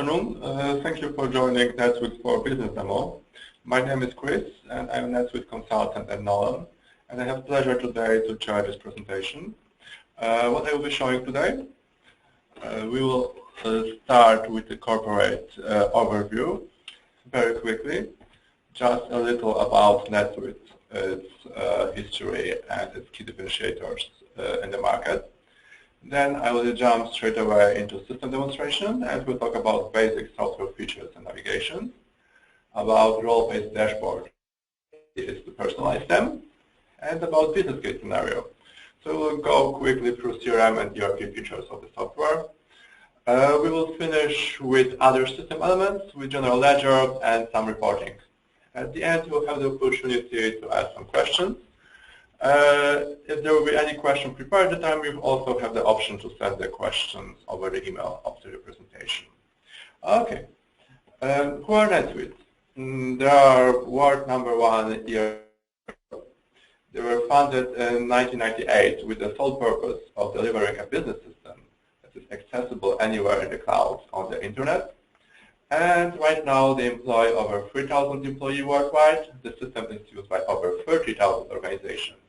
afternoon. Thank you for joining NetSuite for Business Demo. My name is Chris, and I'm a NetSuite consultant at Nolan. And I have the pleasure today to chair this presentation. What I will be showing today, we will start with the corporate overview very quickly. Just a little about NetSuite, its history, and its key differentiators in the market. Then I will jump straight away into system demonstration, and we'll talk about basic software features and navigation, about role-based dashboard is to personalize them, and about business case scenario. So we'll go quickly through CRM and ERP features of the software. We will finish with other system elements, with general ledger and some reporting. At the end, you'll have the opportunity to ask some questions. If there will be any question prepared at the time, you also have the option to send the questions over the email after the presentation. Okay, who are NetSuite? They are world #1 here. They were founded in 1998 with the sole purpose of delivering a business system that is accessible anywhere in the cloud on the internet. And right now they employ over 3,000 employees worldwide. The system is used by over 30,000 organizations.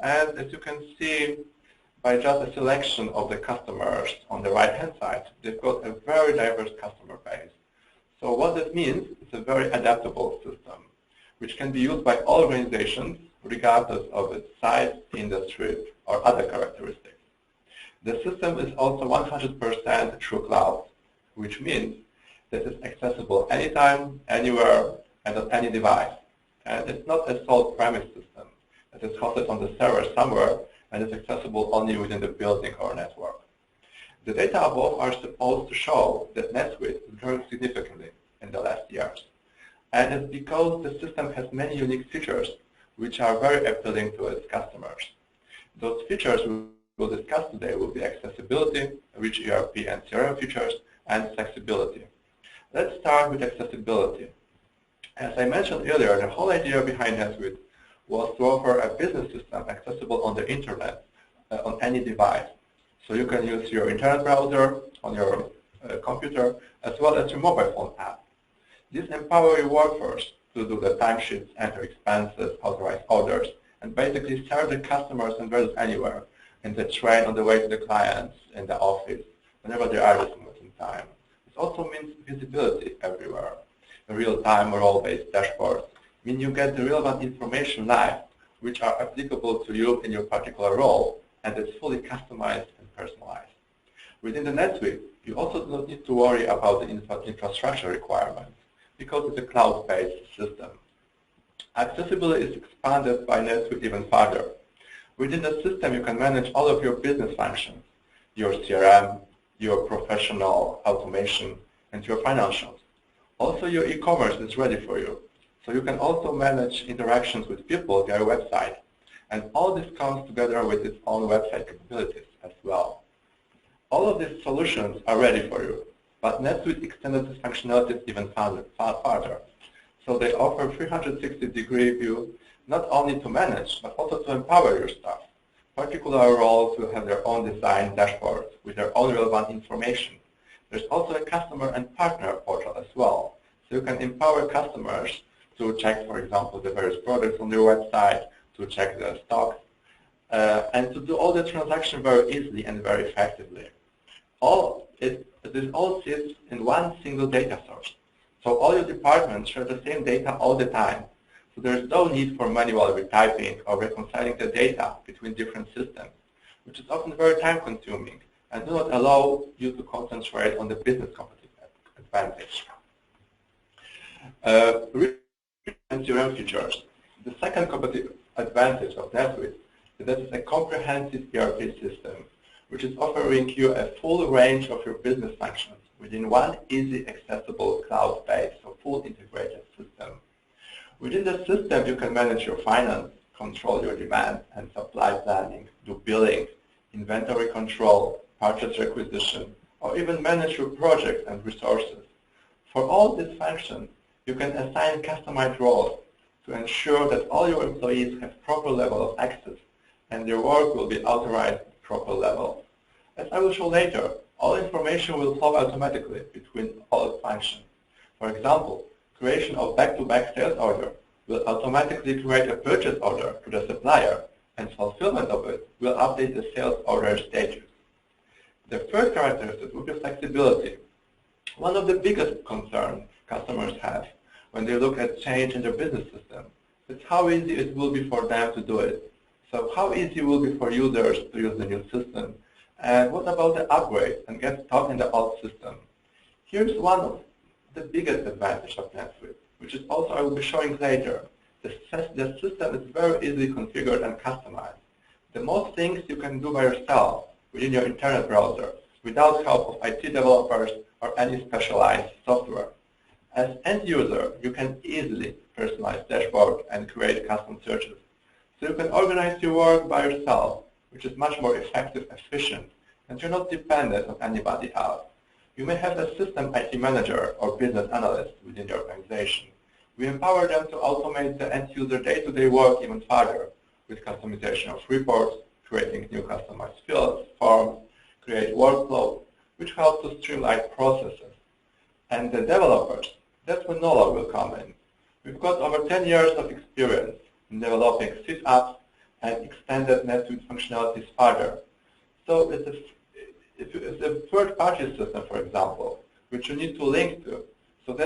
And as you can see, by just a selection of the customers on the right-hand side, they've got a very diverse customer base. So what that means, it's a very adaptable system, which can be used by all organizations, regardless of its size, industry, or other characteristics. The system is also 100% true cloud, which means that it's accessible anytime, anywhere, and on any device. And it's not a sole premise system. It is hosted on the server somewhere and is accessible only within the building or network. The data above are supposed to show that NetSuite is growing significantly in the last years. And it's because the system has many unique features which are very appealing to its customers. Those features we will discuss today will be accessibility, rich ERP and CRM features, and flexibility. Let's start with accessibility. As I mentioned earlier, the whole idea behind NetSuite was to offer a business system accessible on the internet, on any device. So you can use your internet browser on your computer as well as your mobile phone app. This empowers your workforce to do the timesheets, enter expenses, authorize orders, and basically serve the customers and vendors anywhere, in the train, on the way to the clients, in the office, whenever they are at this moment in time. It also means visibility everywhere. Real-time role-based dashboards mean you get the relevant information live, which are applicable to you in your particular role, and it's fully customized and personalized. Within the NetSuite, you also do not need to worry about the infrastructure requirements, because it's a cloud-based system. Accessibility is expanded by NetSuite even further. Within the system, you can manage all of your business functions, your CRM, your professional automation, and your financials. Also, your e-commerce is ready for you. So you can also manage interactions with people via your website. And all this comes together with its own website capabilities as well. All of these solutions are ready for you, but NetSuite extended this functionality even farther. So they offer 360-degree view, not only to manage, but also to empower your staff. Particular roles will have their own design dashboards with their own relevant information. There's also a customer and partner portal as well. So you can empower customers to check, for example, the various products on your website, to check the stocks, and to do all the transactions very easily and very effectively. This all sits in one single data source. So all your departments share the same data all the time. So there's no need for manual retyping or reconciling the data between different systems, which is often very time-consuming and do not allow you to concentrate on the business competitive advantage. And CRM features. The second competitive advantage of NetSuite is that it's a comprehensive ERP system, which is offering you a full range of your business functions within one easy, accessible, cloud-based, or full integrated system. Within the system, you can manage your finance, control your demand and supply planning, do billing, inventory control, purchase requisition, or even manage your projects and resources. For all these functions, you can assign customized roles to ensure that all your employees have proper level of access and their work will be authorized at proper level. As I will show later, all information will flow automatically between all functions. For example, creation of back-to-back sales order will automatically create a purchase order to the supplier, and fulfillment of it will update the sales order status. The third characteristic would be flexibility. One of the biggest concerns customers have when they look at change in their business system is how easy it will be for them to do it. So how easy it will be for users to use the new system? And what about the upgrade and get stuck in the old system? Here's one of the biggest advantages of NetSuite, which is also I will be showing later. The system is very easily configured and customized. The most things you can do by yourself within your internet browser without help of IT developers or any specialized software. As end user, you can easily personalize dashboard and create custom searches. So you can organize your work by yourself, which is much more effective, efficient, and you're not dependent on anybody else. You may have a system IT manager or business analyst within your organization. We empower them to automate the end-user day-to-day work even further with customization of reports, creating new customized fields, forms, create workflows, which help to streamline processes. And the developers, that's where Nola will come in. We've got over 10 years of experience in developing Suite apps and extended NetSuite functionalities further. So it's a third-party system, for example, which you need to link to. So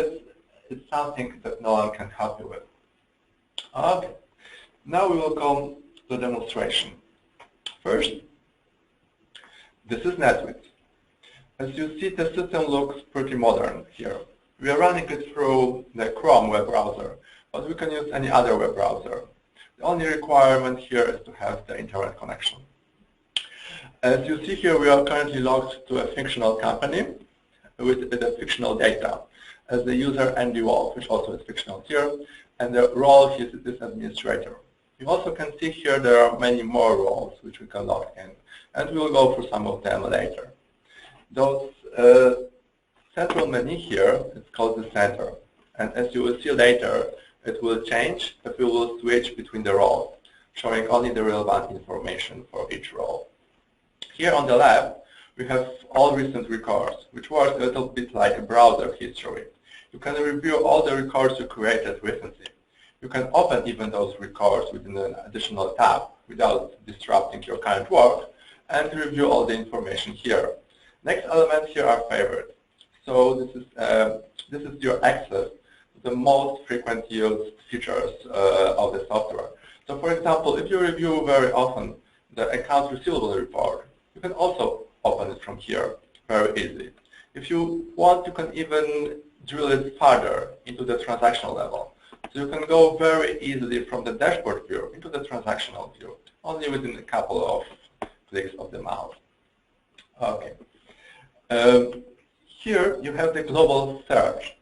it's something that Nolan can help you with. Okay. Now we will come to the demonstration. First, this is NetSuite. As you see, the system looks pretty modern here. We are running it through the Chrome web browser, but we can use any other web browser. The only requirement here is to have the internet connection. As you see here, we are currently logged to a fictional company with the fictional data as the user Andy Wolf, which also is fictional here, and the role is this administrator. You also can see here there are many more roles which we can log in, and we will go through some of them later. Those central menu here is called the center, and as you will see later, it will change, but we will switch between the roles, showing only the relevant information for each role. Here on the left, we have all recent records, which works a little bit like a browser history. You can review all the records you created recently. You can open even those records within an additional tab without disrupting your current work and review all the information here. Next element here are favorites. So this is your access to the most frequent used features of the software. So for example, if you review very often the accounts receivable report, you can also open it from here very easily. If you want, you can even drill it further into the transactional level. So you can go very easily from the dashboard view into the transactional view, only within a couple of clicks of the mouse. Okay. Here you have the global search.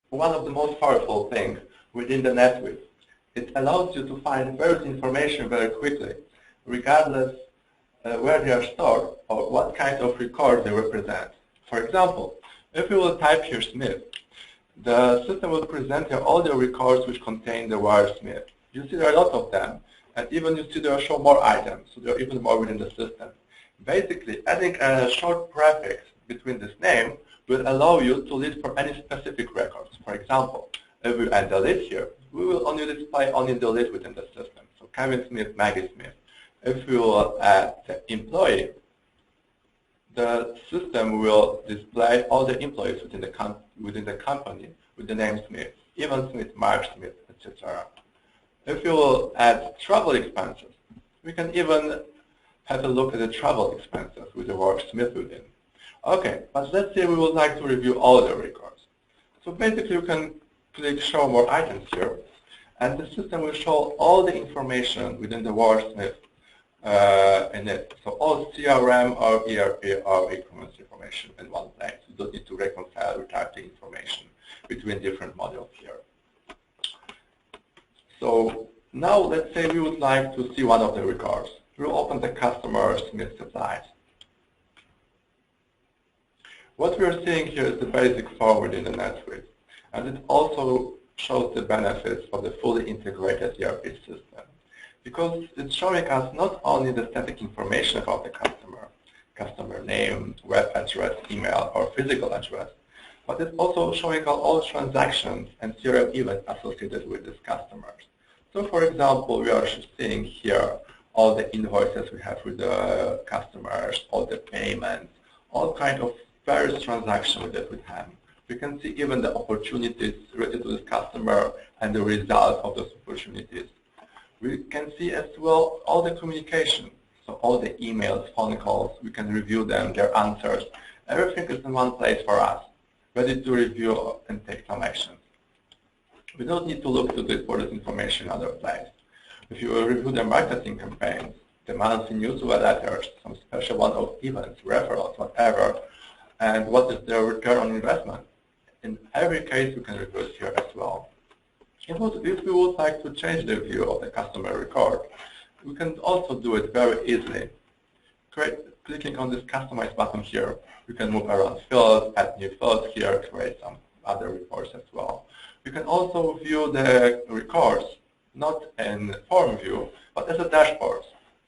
One of the most powerful things within the NetSuite. It allows you to find various information very quickly, regardless where they are stored or what kind of record they represent. For example, if you will type here Smith, the system will present here all the records which contain the word Smith. You see there are a lot of them, and even you see there are show more items, so there are even more within the system. Basically, adding a short prefix between this name will allow you to list for any specific records. For example, if we add delete here, we will only display only delete within the system. So Kevin Smith, Maggie Smith. If we will add the employee, the system will display all the employees within the company with the name Smith, Evan Smith, Mark Smith, etc. If you will add travel expenses, we can even have a look at the travel expenses with the word Smith within. Okay, but let's say we would like to review all the records. So basically you can click show more items here, and the system will show all the information within the word Smith in it. So all CRM or ERP or e-commerce information in one place. You don't need to reconcile or type the information between different modules here. So now let's say we would like to see one of the records. We'll open the customer Smith Supplies. What we are seeing here is the basic form within the NetSuite, and it also shows the benefits of the fully integrated ERP system, because it's showing us not only the static information about the customer, customer name, web address, email, or physical address. But it's also showing all transactions and CRM events associated with these customers. So for example, we are seeing here all the invoices we have with the customers, all the payments, all kind of various transactions that we have. We can see even the opportunities related to this customer and the result of those opportunities. We can see as well all the communication, so all the emails, phone calls, we can review them, their answers. Everything is in one place for us, ready to review and take some action. We don't need to look for this information in other place. If you review the marketing campaigns, the monthly newsletters, some special one-off events, referrals, whatever, and what is their return on investment, in every case we can review it here as well. If we would like to change the view of the customer record, we can also do it very easily. Clicking on this Customize button here, we can move around fields, add new fields here, create some other reports as well. We can also view the records, not in form view, but as a dashboard,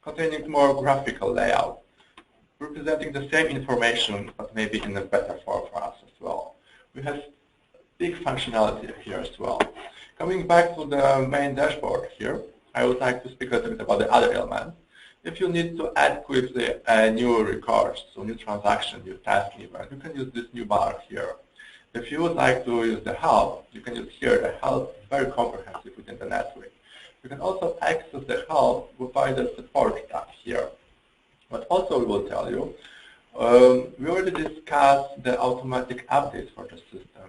containing more graphical layout, representing the same information, but maybe in a better form for us as well. We have big functionality here as well. Coming back to the main dashboard here, I would like to speak a little bit about the other elements. If you need to add quickly new records, so new transaction, new task event, you can use this new bar here. If you would like to use the help, you can use here the help, very comprehensive within the NetSuite. You can also access the help via the support tab here. But also we will tell you, we already discussed the automatic updates for the system.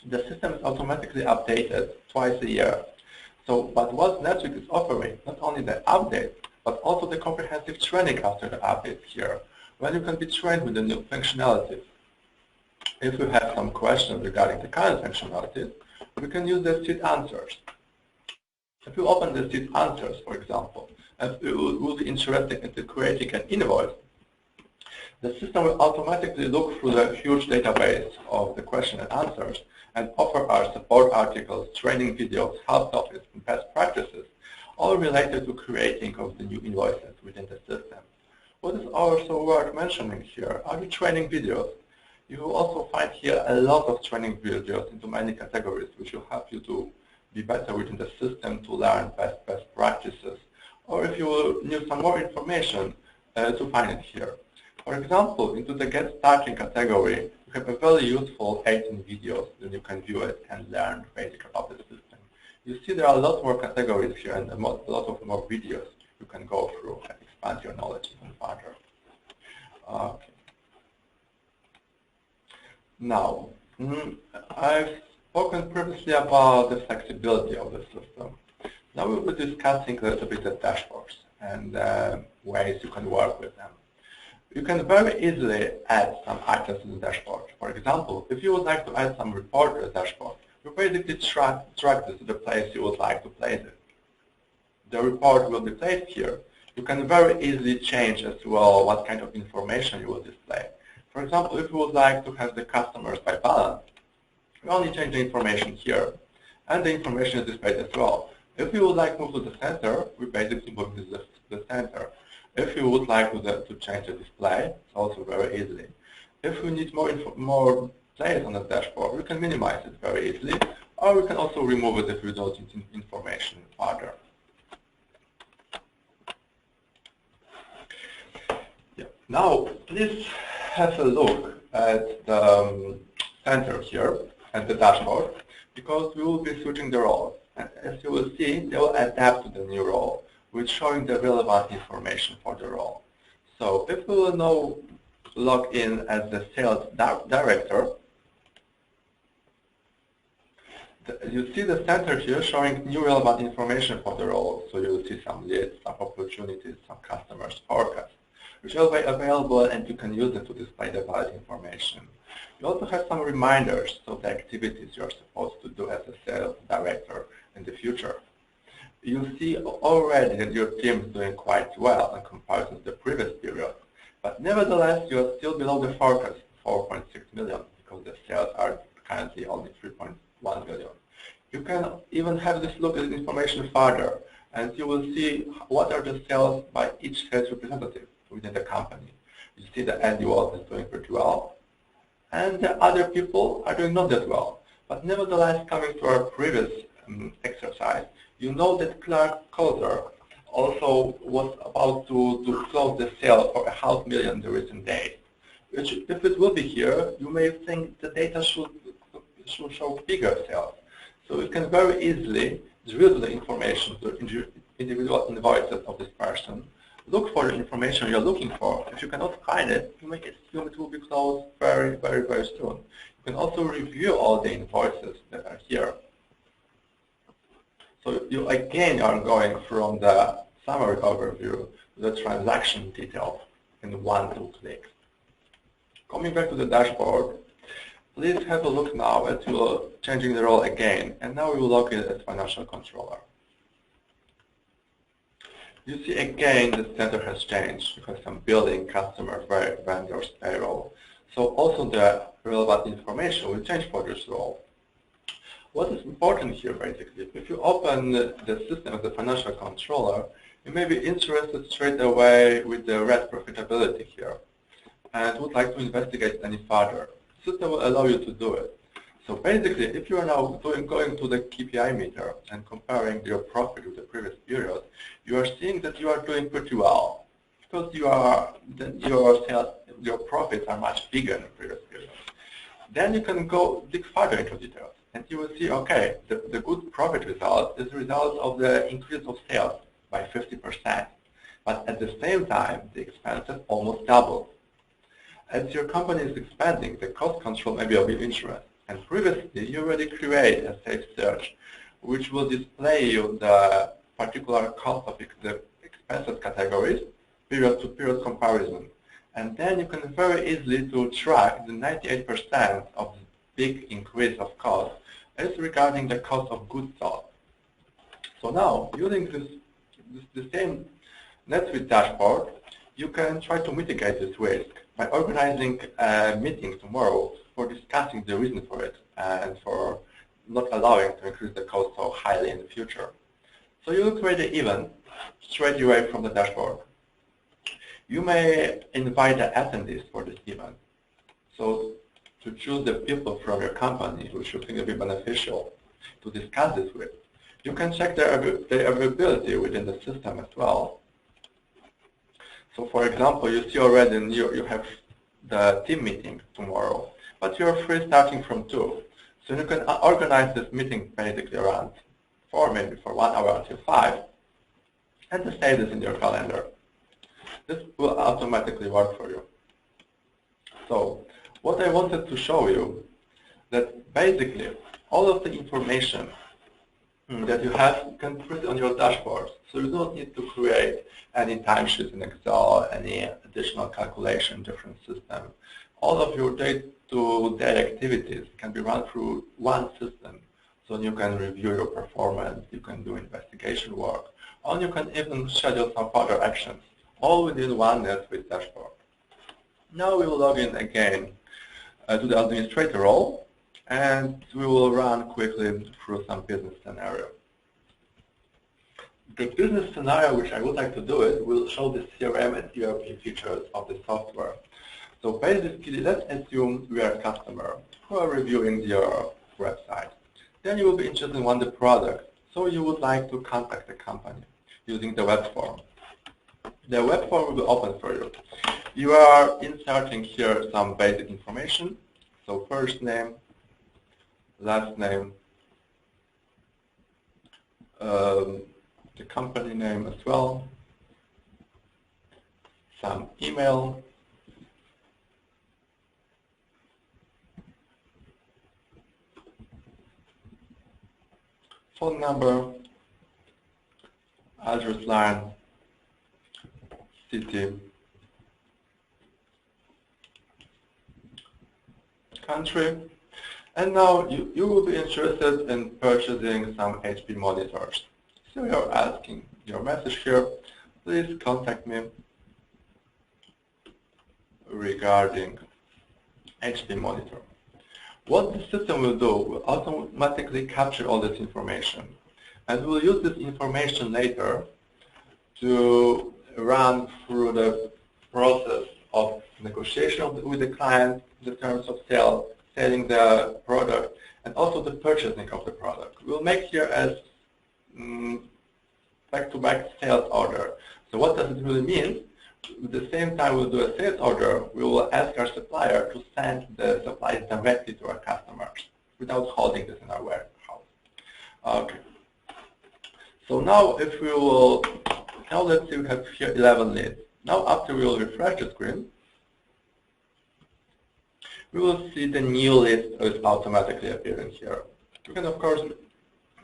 The system is automatically updated twice a year. But what NetSuite is offering, not only the update, but also the comprehensive training after the update here, when you can be trained with the new functionalities. If you have some questions regarding the current functionalities, we can use the Suite Answers. If you open the Suite Answers, for example, and you will be interested in creating an invoice, the system will automatically look through the huge database of the question and answers and offer our support articles, training videos, help topics, and best practices, all related to creating of the new invoices within the system. What is also worth mentioning here are the training videos. You will also find here a lot of training videos into many categories, which will help you to be better within the system, to learn best practices, or if you need some more information, to find it here. For example, into the Get Started category, you have a very useful 18 videos that you can view it and learn basic about the system. You see there are a lot more categories here and a lot of more videos you can go through and expand your knowledge even further. Okay. Now, I've spoken previously about the flexibility of the system. Now we will be discussing a little bit the dashboards and ways you can work with them. You can very easily add some items to the dashboard. For example, if you would like to add some report to the dashboard, you basically drag this to the place you would like to place it. The report will be placed here. You can very easily change as well what kind of information you will display. For example, if you would like to have the customers by balance, you only change the information here, and the information is displayed as well. If you would like to move to the center, we basically move to the center. If you would like to change the display, it's also very easily. If you need more place on the dashboard, we can minimize it very easily, or we can also remove it if we don't need information further. Yeah. Now, please have a look at the center here, at the dashboard, because we will be switching the roles. And as you will see, they will adapt to the new role, with showing the relevant information for the role. So if we will now log in as the sales director, you see the center here showing new relevant information for the role. So you will see some leads, some opportunities, some customers forecasts, which will be available and you can use them to display the valid information. You also have some reminders of the activities you are supposed to do as a sales director in the future. You see already that your team is doing quite well in comparison to the previous period, but nevertheless you are still below the forecast, 4.6 million, because the sales are currently only 3.1 million. You can even have this look at the information further, and you will see what are the sales by each sales representative within the company. You see the end world is doing pretty well, and the other people are doing not that well. But nevertheless, coming to our previous exercise, you know that Clark Calder also was about to close the sale for $500,000 in the recent days. Which, if it will be here, you may think the data should show bigger sales. So you can very easily drill the information to individual invoices of this person. Look for the information you're looking for. If you cannot find it, you may assume it will be closed very, very, very soon. You can also review all the invoices that are here. So you again are going from the summary overview to the transaction details in 1-2 clicks. Coming back to the dashboard, please have a look now at you changing the role again, and now we will log in as financial controller. You see again the center has changed because I'm building customer vendors payroll. So also the relevant information will change for this role. What is important here basically, if you open the system as a financial controller, you may be interested straight away with the red profitability here and would like to investigate any further. The system will allow you to do it. So basically, if you are now going to the KPI meter and comparing your profit with the previous period, you are seeing that you are doing pretty well because your profits are much bigger in the previous period. Then you can go dig further into details, and you will see, okay, the good profit result is the result of the increase of sales by 50%, but at the same time, the expenses almost doubled. As your company is expanding, the cost control may be of your interest. And previously, you already create a safe search, which will display you the particular cost of the expenses categories, period-to-period comparison. And then you can very easily to track the 98% of the big increase of cost is regarding the cost of goods sold. So now, using the same NetSuite dashboard, you can try to mitigate this risk by organizing a meeting tomorrow for discussing the reason for it and for not allowing to increase the cost so highly in the future. So you will create an event straight away from the dashboard. You may invite the attendees for this event. So to choose the people from your company who should think it be beneficial to discuss this with, you can check their availability within the system as well. So for example, you see already you have the team meeting tomorrow, but you're free starting from 2. So you can organize this meeting basically around 4, maybe for 1 hour until 5, and to save this in your calendar. This will automatically work for you. So what I wanted to show you, that basically all of the information that you have, you can put it on your dashboard. So you don't need to create any timesheets in Excel, any additional calculation, different system. All of your day-to-day activities can be run through one system. So you can review your performance, you can do investigation work, or you can even schedule some further actions, all within one NetSuite dashboard. Now we will log in again to the administrator role, and we will run quickly through some business scenario. The business scenario which I would like to do it will show the CRM and ERP features of the software. So basically, let's assume we are a customer who are reviewing your website. Then you will be interested in one of the products, so you would like to contact the company using the web form. The web form will be open for you. You are inserting here some basic information, so first name, last name, the company name as well, some email, phone number, address line, city, country, and now you will be interested in purchasing some HP monitors. So you're asking your message here, please contact me regarding HP monitor. What the system will do will automatically capture all this information, and we'll use this information later to run through the process of negotiation with the client, the terms of sale, selling the product, and also the purchasing of the product. We'll make here as back-to-back sales order. So what does it really mean? At the same time we'll do a sales order, we will ask our supplier to send the supplies directly to our customers without holding this in our warehouse. Okay. So now if we will, now let's say we have here 11 leads. Now after we will refresh the screen, we will see the new list is automatically appearing here. We can of course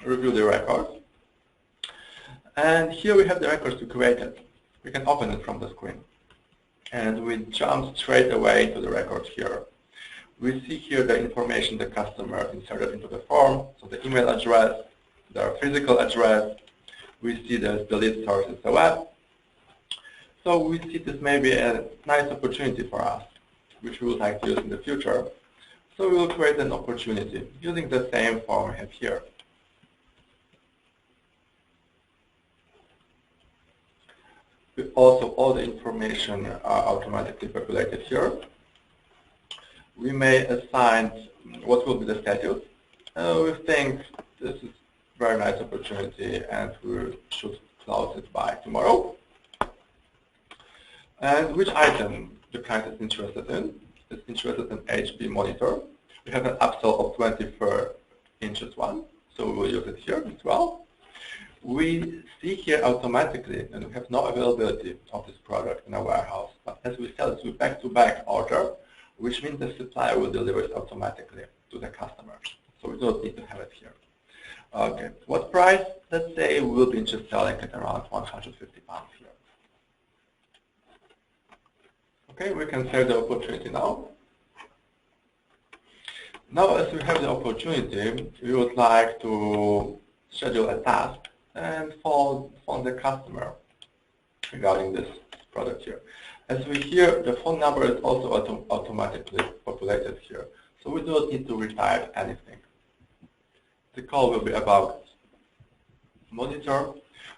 review the records. And here we have the records to create it. We can open it from the screen. And we jump straight away to the records here. We see here the information the customer inserted into the form, so the email address, their physical address. We see there's the lead source is the web. So we see this may be a nice opportunity for us, which we would like to use in the future. So we will create an opportunity using the same form we have here. Also, all the information are automatically populated here. We may assign what will be the status. We think this is a very nice opportunity and we should close it by tomorrow. And which item the client is interested in. Is interested in HP monitor. We have an upsell of 24 inches one, so we will use it here as well. We see here automatically, and we have no availability of this product in our warehouse, but as we sell it with back-to-back order, which means the supplier will deliver it automatically to the customers. So we don't need to have it here. Okay, what price? Let's say we will be just selling it around 150 pounds here. Okay, we can save the opportunity now. Now, as we have the opportunity, we would like to schedule a task and phone the customer regarding this product here. As we hear, the phone number is also automatically populated here, so we don't need to retype anything. The call will be about monitor.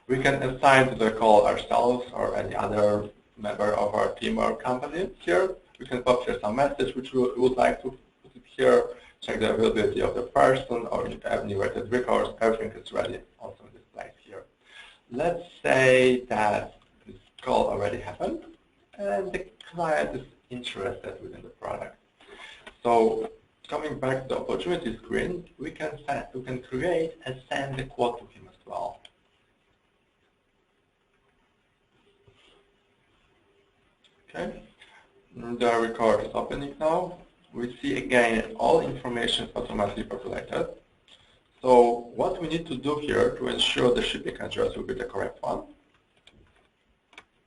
We can assign to the call ourselves or any other member of our team or company here. We can pop here some message which we would like to put it here, check the availability of the person or any related records. Everything is ready also in this place here. Let's say that this call already happened and the client is interested within the product. So coming back to the opportunity screen, we can create and send the quote to him as well. Okay, the record is opening now. We see again all information is automatically populated. So what we need to do here to ensure the shipping address will be the correct one,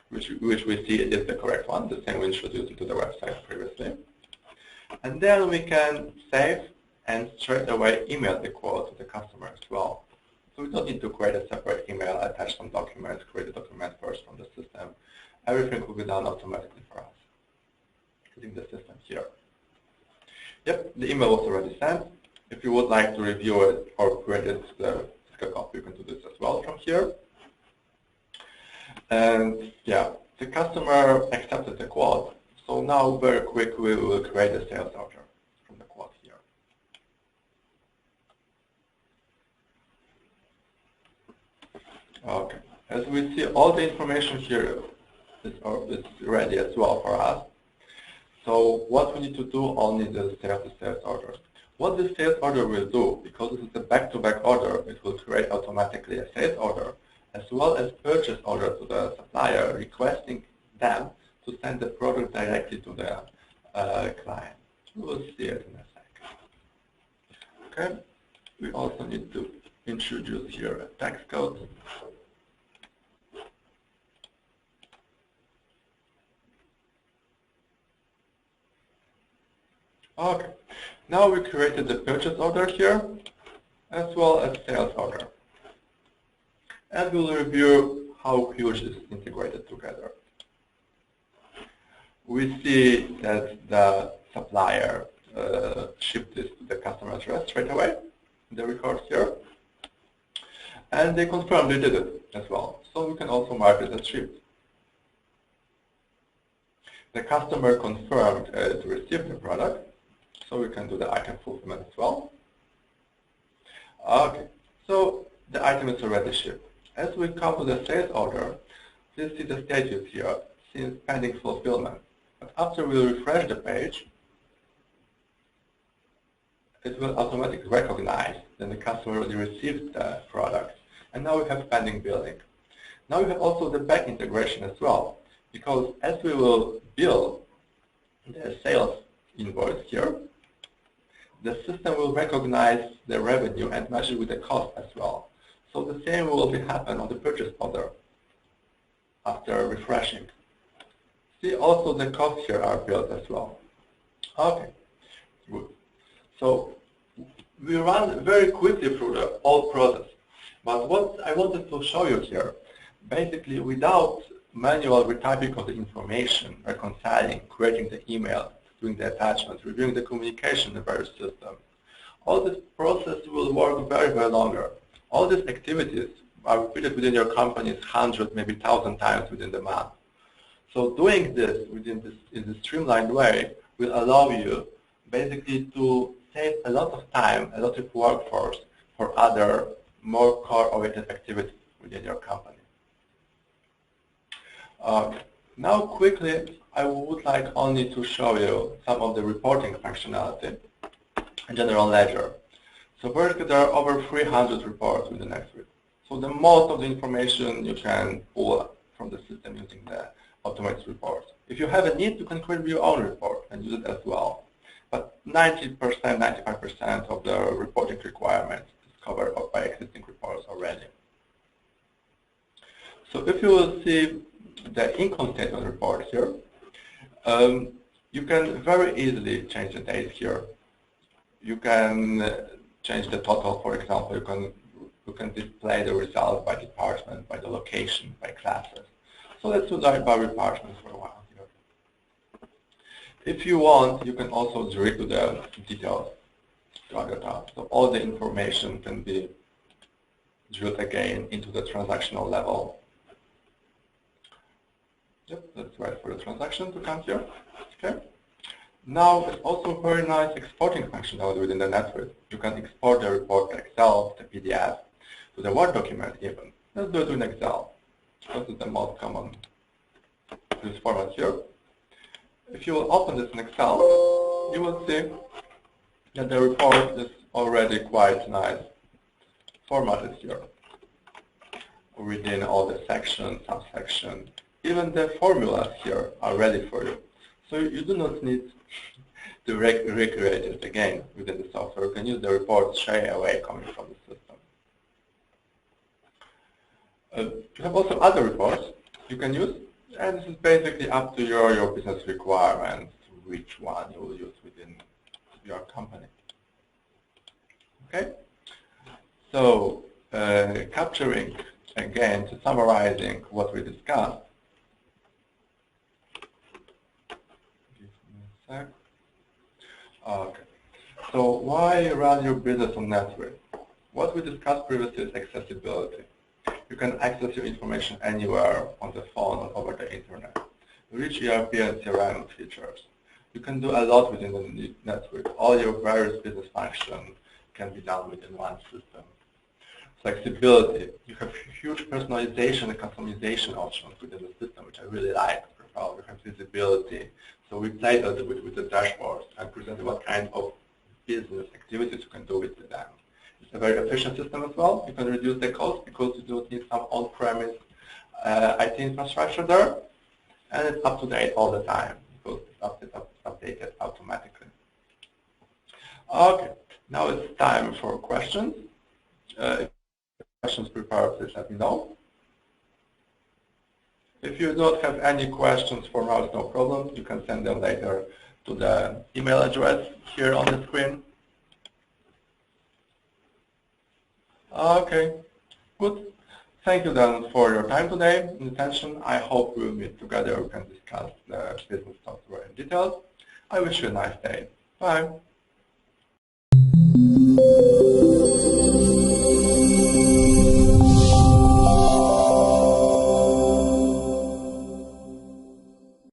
which we see it is the correct one, the same we introduced into the website previously. And then we can save and straight away email the quote to the customer as well. So we don't need to create a separate email, attach some documents, create a document first from the system. Everything will be done automatically for us using the system here. Yep, the email was already sent. If you would like to review it or print it the physical copy, you can do this as well from here. And yeah, the customer accepted the quote. So now very quickly we will create a sales order from the quote here. Okay, as we see all the information here is ready as well for us. So what we need to do only is the sales order. What the sales order will do, because this is a back-to-back order, it will create automatically a sales order as well as purchase order to the supplier requesting them to send the product directly to the client. We will see it in a second. Okay, we also need to introduce here a text code. Okay, now we created the purchase order here as well as sales order. And we'll review how huge this is integrated together. We see that the supplier shipped this to the customer address straight away, the records here. And they confirmed they did it as well. So we can also mark it as shipped. The customer confirmed to receive the product, so we can do the item fulfillment as well. Okay, so the item is already shipped. As we come to the sales order, please see the status here, since pending fulfillment. But after we refresh the page, it will automatically recognize that the customer already received the product. And now we have pending billing. Now we have also the back integration as well, because as we will bill the sales invoice here, the system will recognize the revenue and match it with the cost as well. So the same will happen on the purchase order after refreshing. See, also the costs here are billed as well. Okay, good. So we run very quickly through the whole process. But what I wanted to show you here, basically without manual retyping of the information, reconciling, creating the email, doing the attachments, reviewing the communication in the various systems, all this process will work very, very longer. All these activities are repeated within your company's 100, maybe 1,000 times within the month. So doing this in this streamlined way will allow you basically to save a lot of time, a lot of workforce for other more core-oriented activities within your company. Now quickly, I would like only to show you some of the reporting functionality in General Ledger. So first, there are over 300 reports within NetSuite. So the most of the information you can pull from the system using the automated reports. If you have a need, you can create your own report and use it as well. But 90%, 95% of the reporting requirements is covered by existing reports already. So if you will see the income statement report here, you can very easily change the date here. You can change the total, for example. You can display the result by department, by the location, by classes. So let's do that by departments for a while here. If you want, you can also drill to the details, drag it out. So all the information can be drilled again into the transactional level. Yep, let's wait for the transaction to come here. Okay. Now, it's also very nice exporting functionality within the NetSuite. You can export the report to Excel, to PDF, to the Word document even. Let's do it in Excel. This is the most common use format here. If you will open this in Excel, you will see that the report is already quite nice formatted here. Within all the sections, subsections, even the formulas here are ready for you. So you do not need to recreate it again within the software. You can use the report straight away coming from the system. You have also other reports you can use, and this is basically up to your business requirements, which one you will use within your company. Okay? So, capturing, again, to summarizing what we discussed. Give me a sec. Okay. So, why run your business on NetSuite? What we discussed previously is accessibility. You can access your information anywhere on the phone or over the internet. Rich ERP and CRM features. You can do a lot within the NetSuite. All your various business functions can be done within one system. Flexibility. You have huge personalization and customization options within the system, which I really like. You have visibility. So we played a little bit with the dashboards and presented what kind of business activities you can do with them. It's a very efficient system as well. You can reduce the cost because you don't need some on-premise IT infrastructure there. And it's up to date all the time because it's updated automatically. Okay, now it's time for questions. If questions prepared, please let me know. If you don't have any questions for now, it's no problem. You can send them later to the email address here on the screen. Okay, good. Thank you then for your time today and attention. I hope we'll meet together. We can discuss the business software in detail. I wish you a nice day. Bye.